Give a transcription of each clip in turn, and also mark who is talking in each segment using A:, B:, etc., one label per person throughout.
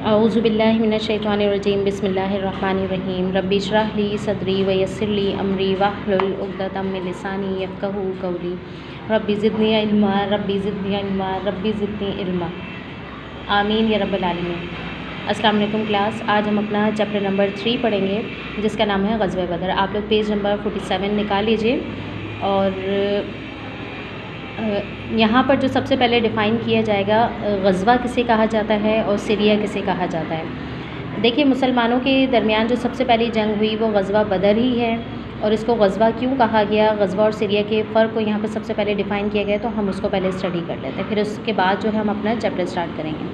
A: औज़ुबिल्लाहिमिनश्शैतानिर्रजीम बिस्मिल्लाहिर्रहमानिर्रहीम रब्बि इश्रह ली सदरी व यस्सिर ली अमरी वहलुल उक़दतम मिन लिसानी यफ़क़हू क़ौली रब्बि ज़िदनी इल्मा रब्बि ज़िदनी इल्मा रब्बि ज़िदनी इल्मा आमीन या रब्बल आलमीन। अस्सलाम वालेकुम क्लास। आज हम अपना चैप्टर नंबर 3 पढ़ेंगे जिसका नाम है ग़ज़वे बदर। आप लोग पेज नंबर 47 निकाल लीजिए और यहाँ पर जो सबसे पहले डिफ़ाइन किया जाएगा ग़ज़वा किसे कहा जाता है और सिरिया किसे कहा जाता है। देखिए, मुसलमानों के दरमियान जो सबसे पहली जंग हुई वो ग़ज़वा बदर ही है और इसको ग़ज़वा क्यों कहा गया, ग़ज़वा और सिरिया के फ़र्क को यहाँ पर सबसे पहले डिफ़ाइन किया गया, तो हम उसको पहले स्टडी कर लेते हैं, फिर उसके बाद जो है हम अपना चैप्टर स्टार्ट करेंगे।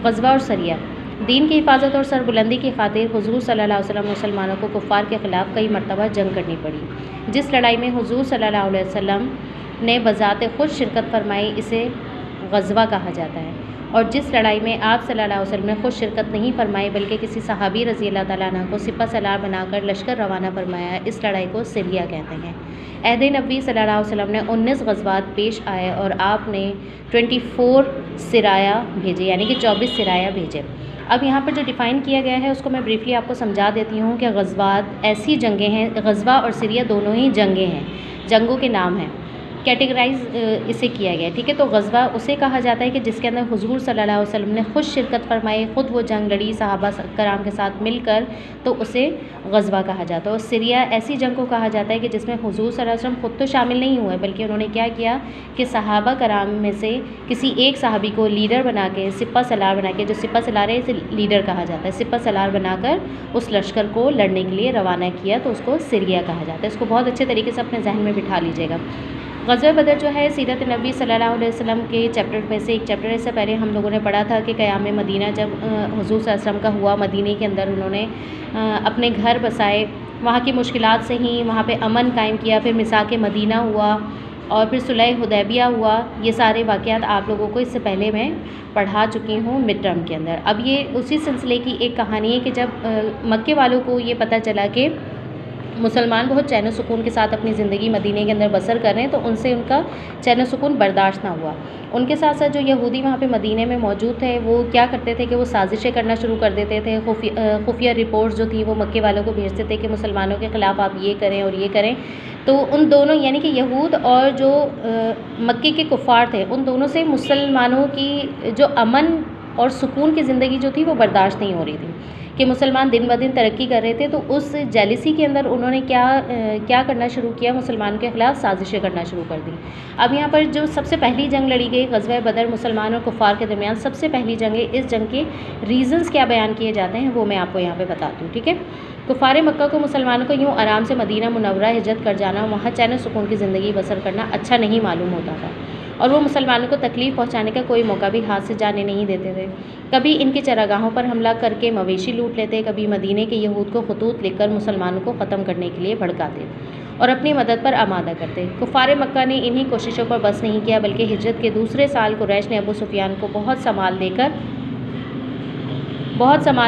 A: ग़ज़वा और सिरिया। दीन की हिफाजत और सरबुलंदी की खातिर हुज़ूर सल्लल्लाहु अलैहि वसल्लम मुसलमानों को कुफ़ार के ख़िलाफ़ कई मरतबा जंग करनी पड़ी। जिस लड़ाई में हुज़ूर सल्लल्लाहु अलैहि वसल्लम ने बज़ाते खुद शिरकत फरमाई इसे ग़ज़वा कहा जाता है, और जिस लड़ाई में आप सल्लल्लाहु अलैहि वसल्लम ने खुद शिरकत नहीं फरमाई बल्कि किसी सहाबी रज़ी अल्लाह ताला अन्हु को सिपह सलार बनाकर लश्कर रवाना फरमाया, इस लड़ाई को सिरिया कहते हैं। अहद नबी सल्लल्लाहु अलैहि वसल्लम ने 19 ग़ज़वात पेश आए और आपने 24 सिराया भेजे, यानी कि 24 सिराया भेजे। अब यहाँ पर जो डिफ़ाइन किया गया है उसको मैं ब्रीफली आपको समझा देती हूँ कि ग़ज़वात ऐसी जंगें हैं, ग़ज़वा और सिरिया दोनों ही जंगें हैं, जंगों के नाम हैं, कैटेगराइज इसे किया गया है, ठीक है। तो ग़ज़वा उसे कहा जाता है कि जिसके अंदर हुज़ूर सल्लल्लाहु अलैहि वसल्लम ने खुद शिरकत फरमाई, ख़ुद वो जंग लड़ी सहाबा कराम के साथ मिलकर, तो उसे ग़ज़वा कहा जाता है। और सिरिया ऐसी जंग को कहा जाता है कि जिसमें हुज़ूर सल्लल्लाहु अलैहि वसल्लम ख़ुद तो शामिल नहीं हुए बल्कि उन्होंने क्या किया कि सहाबा कराम में से किसी एक सहाबी को लीडर बना के, सिपह सलार बना के, जो सिपह सलार है इसे लीडर कहा जाता है, सिपह सलार बनाकर उस लश्कर को लड़ने के लिए रवाना किया, तो उसको सिरिया कहा जाता है। इसको बहुत अच्छे तरीके से अपने जहन में बिठा लीजिएगा। ग़ज़वा बदर जो है सीरत नबी सल्लल्लाहु अलैहि वसल्लम के चैप्टर में से एक चैप्टर है। इससे पहले हम लोगों ने पढ़ा था कि क़याम मदीना जब हुज़ूर सल्लल्लाहु अलैहि वसल्लम का हुआ, मदीने के अंदर उन्होंने अपने घर बसाए, वहाँ की मुश्किलात से ही वहाँ पे अमन कायम किया, फिर मिसाक मदीना हुआ और फिर सुलह हुदैबिया हुआ। ये सारे वाक़यात आप लोगों को इससे पहले मैं पढ़ा चुकी हूँ मिड टर्म के अंदर। अब ये उसी सिलसिले की एक कहानी है कि जब मक्के वालों को ये पता चला कि मुसलमान बहुत चैन सुकून के साथ अपनी ज़िंदगी मदीने के अंदर बसर कर रहे हैं, तो उनसे उनका चैन सुकून बर्दाश्त ना हुआ। उनके साथ साथ जो यहूदी वहाँ पे मदीने में मौजूद थे वो क्या करते थे कि वो साजिशें करना शुरू कर देते थे। खुफिया रिपोर्ट्स जो थी वो मक्के वालों को भेजते थे कि मुसलमानों के ख़िलाफ़ आप ये करें और ये करें। तो उन दोनों यानी कि यहूद और जो मक्के के कुफ़ार थे, उन दोनों से मुसलमानों की जो अमन और सुकून की ज़िंदगी जो थी वो बर्दाश्त नहीं हो रही थी कि मुसलमान दिन ब दिन तरक्की कर रहे थे। तो उस जेलिसी के अंदर उन्होंने क्या करना शुरू किया, मुसलमानों के ख़िलाफ़ साजिशें करना शुरू कर दी। अब यहाँ पर जो सबसे पहली जंग लड़ी गई ग़ज़वा बदर, मुसलमान और कुफ़ार के दरमियान सबसे पहली जंग है। इस जंग के रीज़न्स क्या बयान किए जाते हैं वो मैं आपको यहाँ पर बताती हूँ, ठीक है। कुफ़ार मक्का को मुसलमानों को यूँ आराम से मदीना मुनव्वरा हिजरत कर जाना, वहाँ चैन सुकून की ज़िंदगी बसर करना अच्छा नहीं मालूम होता था, और वो मुसलमानों को तकलीफ़ पहुँचाने का कोई मौका भी हाथ से जाने नहीं देते थे। कभी इनके चरागाहों पर हमला करके मवेशी लूट लेते, कभी मदीने के यहूद को खतूत लिखकर मुसलमानों को ख़त्म करने के लिए भड़काते और अपनी मदद पर आमादा करते। कुफ़ार मक्का ने इन्हीं कोशिशों पर बस नहीं किया बल्कि हिजरत के दूसरे साल कुरैश ने अबू सुफियान को बहुत संभाल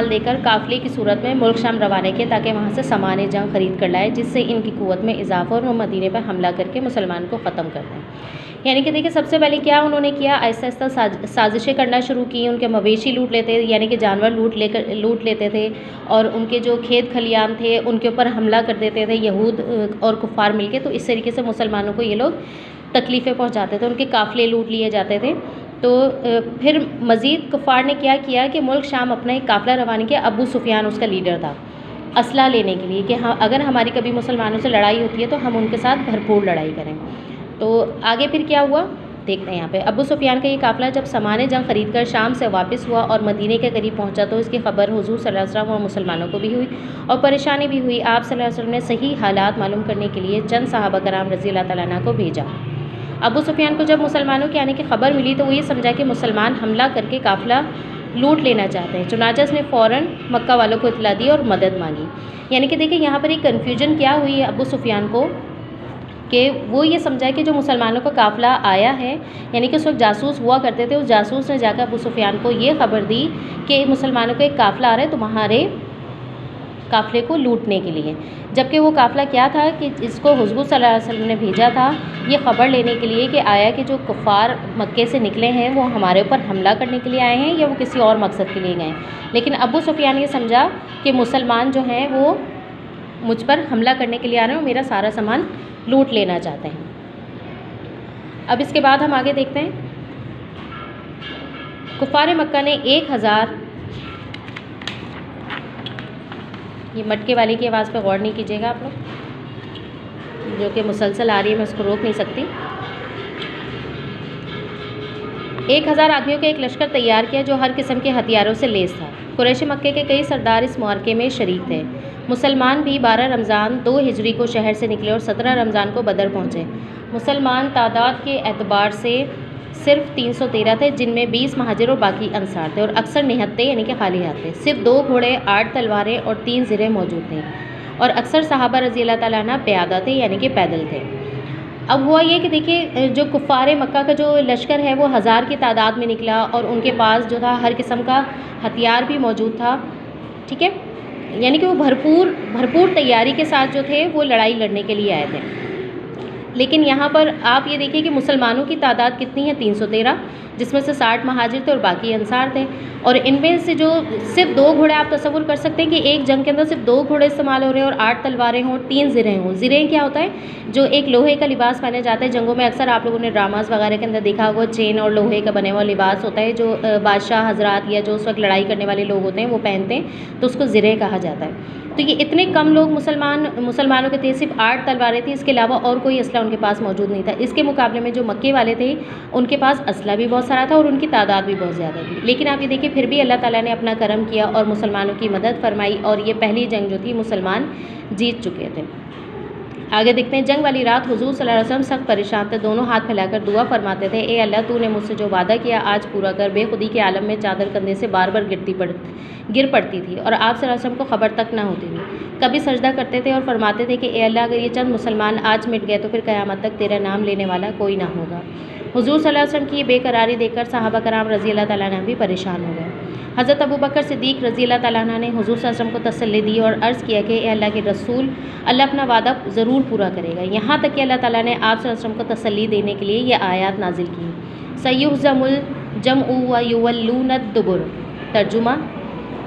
A: देकर काफ़िले की सूरत में मुल्क शाम रवाना किया ताकि वहाँ से सामान जंग खरीद कर लाए, जिससे इनकी क़ुव्वत में इजाफ़ा और वो मदीने पर हमला करके मुसलमानों को ख़त्म कर दें। यानी कि देखिए, सबसे पहले क्या उन्होंने किया, आहिस्ता आहिस्ता साजिशें करना शुरू की। उनके मवेशी लूट लेते, यानी कि जानवर लूट लेते थे, और उनके जो खेत खलियान थे उनके ऊपर हमला कर देते थे यहूद और कुफ़ार मिलके। तो इस तरीके से मुसलमानों को ये लोग तकलीफ़ें पहुँचाते थे, उनके काफ़िले लूट लिए जाते थे। तो फिर मज़ीद कुफ़ार ने क्या किया कि मुल्क शाम अपना एक काफ़िला रवाना किया, अबू सुफियान उसका लीडर था, असला लेने के लिए कि हाँ, अगर हमारी कभी मुसलमानों से लड़ाई होती है तो हम उनके साथ भरपूर लड़ाई करें। तो आगे फिर क्या हुआ देखते हैं यहाँ पे। अबू सुफियान का ये काफ़िला जब सामान जंग खरीद कर शाम से वापस हुआ और मदीने के करीब पहुँचा तो इसकी खबर हुज़ूर सल्लल्लाहु अलैहि वसल्लम और मुसलमानों को भी हुई और परेशानी भी हुई। आप सल्लल्लाहु अलैहि वसल्लम ने सही हालात मालूम करने के लिए चंद सहाबा कराम रज़ी अल्लाह ताला अन्हु को भेजा। अबू सुफियान को जब मुसलमानों के आने की खबर मिली तो वो ये समझा कि मुसलमान हमला करके काफ़िला लूट लेना चाहते हैं। चुनांचे उसने फ़ौरन मक्का वालों को इत्तला दी और मदद मांगी। यानी कि देखिए, यहाँ पर एक कन्फ्यूजन क्या हुई है अबू सुफियान को कि वो ये समझा कि जो मुसलमानों का काफ़िला आया है, यानी कि उस वक्त जासूस हुआ करते थे, उस जासूस ने जाकर अबू सुफियान को ये खबर दी कि मुसलमानों का एक काफ़िला आ रहा है, तुम्हारे काफ़िले को लूटने के लिए। जबकि वो काफ़िला क्या था कि इसको हुज़ूर सल्लल्लाहु अलैहि वसल्लम ने भेजा था ये ख़बर लेने के लिए कि आया कि जो कुफ़ार मक्के से निकले हैं वो हमारे ऊपर हमला करने के लिए आए हैं या वो किसी और मकसद के लिए गए। लेकिन अबू सुफियान ये समझा कि मुसलमान जो हैं वो मुझ पर हमला करने के लिए आ रहे हैं और मेरा सारा सामान लूट लेना चाहते हैं। अब इसके बाद हम आगे देखते हैं। कुफ़ार मक्का ने 1000, ये मटके वाली की आवाज़ पे गौर नहीं कीजिएगा आप लोग, जो कि मुसलसल आ रही है, मैं उसको रोक नहीं सकती। 1000 आदमियों का एक लश्कर तैयार किया जो हर किस्म के हथियारों से लैस था। कुरैश मक्के के कई सरदार इस मुआरके में शरीक थे। मुसलमान भी 12 रमज़ान 2 हिजरी को शहर से निकले और 17 रमज़ान को बदर पहुँचे। मुसलमान तादाद के एतबार से सिर्फ 313 थे, जिनमें 20 महाजिर और बाकी अंसार थे और अक्सर निहत्ते यानी कि खाली हाथ थे। सिर्फ 2 घोड़े, 8 तलवारें और 3 ज़िरे मौजूद थे और अक्सर सहाबा रज़ी अल्लाह ताला अन्हुम प्यादा थे यानी कि पैदल थे। अब हुआ ये कि देखिए जो कुफ़ार मक्का का जो लश्कर है वो 1000 की तादाद में निकला और उनके पास जो था हर किस्म का हथियार भी मौजूद था, ठीक है, यानी कि वो भरपूर तैयारी के साथ जो थे वो लड़ाई लड़ने के लिए आए थे। लेकिन यहाँ पर आप ये देखिए कि मुसलमानों की तादाद कितनी है, 313, जिसमें से 60 महाजिर थे और बाकी अंसार थे। और इनमें से जो सिर्फ 2 घोड़े, आप तसव्वुर कर सकते हैं कि एक जंग के अंदर सिर्फ 2 घोड़े इस्तेमाल हो रहे हैं और 8 तलवारें हों, 3 ज़िरे हों। ज़िरे क्या होता है, जो एक लोहे का लिबास पहने जाता है जंगों में। अक्सर आप लोगों ने ड्रामास वगैरह के अंदर देखा होगा, चेन और लोहे का बने हुआ लिबास होता है जो बादशाह हजरात या जो उस वक्त लड़ाई करने वाले लोग होते हैं वो पहनते हैं, तो उसको ज़िरे कहा जाता है। तो ये इतने कम लोग मुसलमानों के थे, सिर्फ 8 तलवारें थी, इसके अलावा और कोई असला उनके पास मौजूद नहीं था। इसके मुकाबले में जो मक्के वाले थे उनके पास असला भी बहुत सारा था और उनकी तादाद भी बहुत ज़्यादा थी। लेकिन आप ये देखिए फिर भी अल्लाह ताला ने अपना करम किया और मुसलमानों की मदद फरमाई और ये पहली जंग जो थी मुसलमान जीत चुके थे। आगे देखते हैं। जंग वाली रात हुजूर सल्लल्लाहु अलैहि वसल्लम सख्त परेशान थे। दोनों हाथ फैलाकर दुआ फरमाते थे, ए अल्लाह तूने मुझसे जो वादा किया आज पूरा कर। बेखुदी के आलम में चादर कंधे से बार बार गिर पड़ती थी और आप सल्लल्लाहु अलैहि वसल्लम को ख़बर तक ना होती थी। कभी सजदा करते थे और फरमाते थे कि ए अल्लाह अगर ये चंद मुसलमान आज मिट गए तो फिर क़यामत तक तेरा नाम लेने वाला कोई ना होगा। हुजूर सल्लल्लाहु अलैहि वसल्लम की ये बेकरारी देखकर सहाबा कराम रज़ी अल्लाह तआला अन्हुम भी परेशान हो गए। हज़रत अबू बकर सिद्दीक़ रज़ी अल्लाह तआला अन्हु ने हुजूर सल्लल्लाहु अलैहि वसल्लम को तसल्ली दी और अर्ज़ किया कि ए अल्लाह के रसूल, अल्लाह अपना वादा ज़रूर पूरा करेगा। यहाँ तक कि अल्लाह ताला ने आप सल्लल्लाहु अलैहि वसल्लम को तसल्ली देने के लिए ये आयत नाजिल की, सयुहज़मुल जमउ व युवल्लूनद दुबुर। तर्जुमा,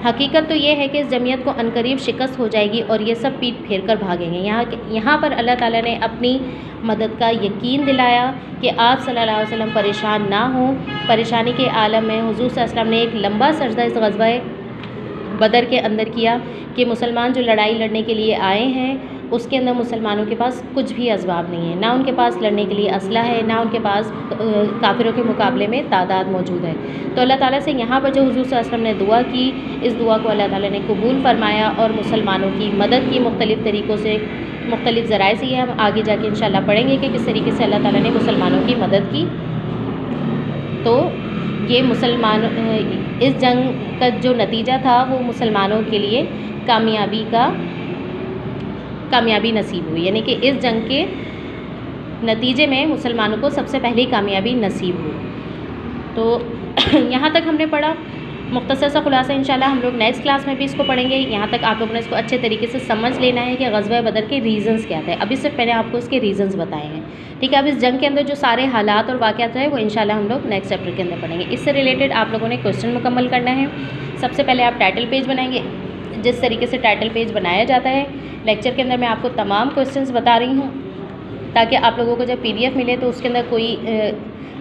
A: हकीकत तो ये है कि इस जमीयत को अनकरीब शिकस्त हो जाएगी और ये सब पीठ फेर कर भागेंगे। यहाँ पर अल्लाह ताला ने अपनी मदद का यकीन दिलाया कि आप सल्लल्लाहु अलैहि वसल्लम परेशान ना हों। परेशानी के आलम में हुजूर सल्लल्लाहु अलैहि वसल्लम ने एक लंबा सजदा इस ग़ज़वा बदर के अंदर किया कि मुसलमान जो लड़ाई लड़ने के लिए आए हैं उसके अंदर मुसलमानों के पास कुछ भी असबाब नहीं है, ना उनके पास लड़ने के लिए असला है, ना उनके पास काफिरों के मुकाबले में तादाद मौजूद है। तो अल्लाह ताला से यहाँ पर जो हुजूर सल्लल्लाहु अलैहि वसल्लम ने दुआ की, इस दुआ को अल्लाह ताला ने कबूल फरमाया और मुसलमानों की मदद की मुख्तलिफ़ तरीक़ों से, मुख्तलिफ़ ज़राए से। ये हम आगे जाके इंशाअल्लाह पढ़ेंगे कि किस तरीके से अल्लाह ताला ने मुसलमानों की मदद की। तो ये मुसलमान इस जंग का जो नतीजा था वो मुसलमानों के लिए कामयाबी नसीब हुई, यानी कि इस जंग के नतीजे में मुसलमानों को सबसे पहली कामयाबी नसीब हुई। तो यहाँ तक हमने पढ़ा। मुख्तसर सा खुलासा इंशाल्लाह हम लोग नेक्स्ट क्लास में भी इसको पढ़ेंगे। यहाँ तक आप लोगों ने इसको अच्छे तरीके से समझ लेना है कि ग़ज़वा बदर के रीज़न्स क्या थे। अभी सिर्फ मैंने आपको इसके रीज़न्स बताए हैं, ठीक है। अब इस जंग के अंदर जो सारे हालात और वाक़यात रहे वो इंशाल्लाह हम लोग नेक्स्ट चैप्टर के अंदर पढ़ेंगे। इससे रिलेटेड आप लोगों ने क्वेश्चन मुकम्मल करना है। सबसे पहले आप टाइटल पेज बनाएंगे। जिस तरीके से टाइटल पेज बनाया जाता है लेक्चर के अंदर मैं आपको तमाम क्वेश्चंस बता रही हूँ ताकि आप लोगों को जब PDF मिले तो उसके अंदर कोई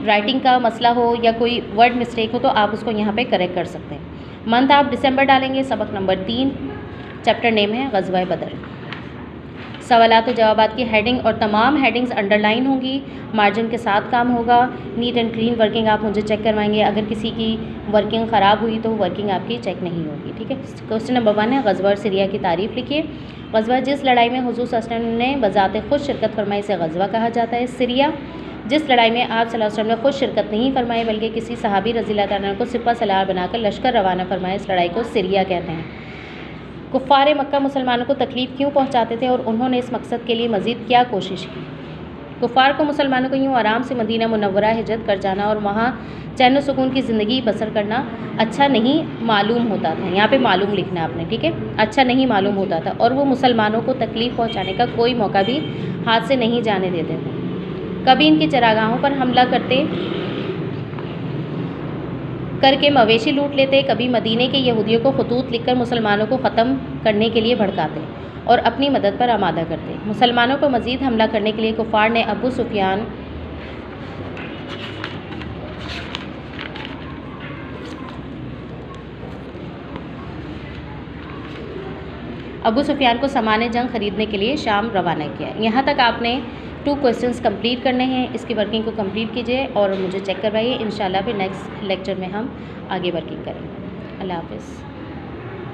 A: राइटिंग का मसला हो या कोई वर्ड मिस्टेक हो तो आप उसको यहाँ पे करेक्ट कर सकते हैं। मंथ आप दिसंबर डालेंगे। सबक नंबर 3, चैप्टर नेम है ग़ज़वा बदर। सवालात और जवाबात की हेडिंग और तमाम हेडिंग्स अंडरलाइन होंगी, मार्जिन के साथ काम होगा। नीट एंड क्लीन वर्किंग आप मुझे चेक करवाएंगे। अगर किसी की वर्किंग ख़राब हुई तो वर्किंग आपकी चेक नहीं होगी, ठीक है। क्वेश्चन नंबर 1 है ग़ज़वा और सीरिया की तारीफ़ लिखिए। ग़ज़वा जिस लड़ाई में हुज़ूर सल्लल्लाहु अलैहि वसल्लम ने बज़ाते खुद शिरकत फरमाई से ग़ज़वा कहा जाता है। सीरिया जिस लड़ाई में आप सल्लल्लाहु अलैहि वसल्लम ने खुद शिरकत नहीं फरमाई बल्कि किसी सहाबी रज़ियल्लाहु तआला अन्हु को सिपा सलार बनाकर लश्कर रवाना फरमाया, इस लड़ाई को सीरिया कहते हैं। कुफ़ार मक्का मुसलमानों को तकलीफ़ क्यों पहुँचाते थे और उन्होंने इस मकसद के लिए मज़ीद क्या कोशिश की। कुफ़ार को मुसलमानों को यूँ आराम से मदीना मुनव्वरा हिजरत कर जाना और वहाँ चैन व सुकून की ज़िंदगी बसर करना अच्छा नहीं मालूम होता था। यहाँ पे मालूम लिखना आपने, ठीक है, अच्छा नहीं मालूम होता था। और वो मुसलमानों को तकलीफ़ पहुँचाने का कोई मौका भी हाथ से नहीं जाने देते थे। कभी इनकी चरागाहों पर हमला करके मवेशी लूट लेते, कभी मदीने के यहूदियों को खतूत लिखकर मुसलमानों को ख़त्म करने के लिए भड़काते और अपनी मदद पर आमादा करते। मुसलमानों पर मज़ीद हमला करने के लिए कुफ़ार ने अबू सुफियान को सामान जंग ख़रीदने के लिए शाम रवाना किया। यहाँ तक आपने 2 क्वेश्चंस कंप्लीट करने हैं। इसकी वर्किंग को कंप्लीट कीजिए और मुझे चेक करवाइए। इंशाल्लाह फिर नेक्स्ट लेक्चर में हम आगे वर्किंग करेंगे। अल्लाह हाफ़िज़।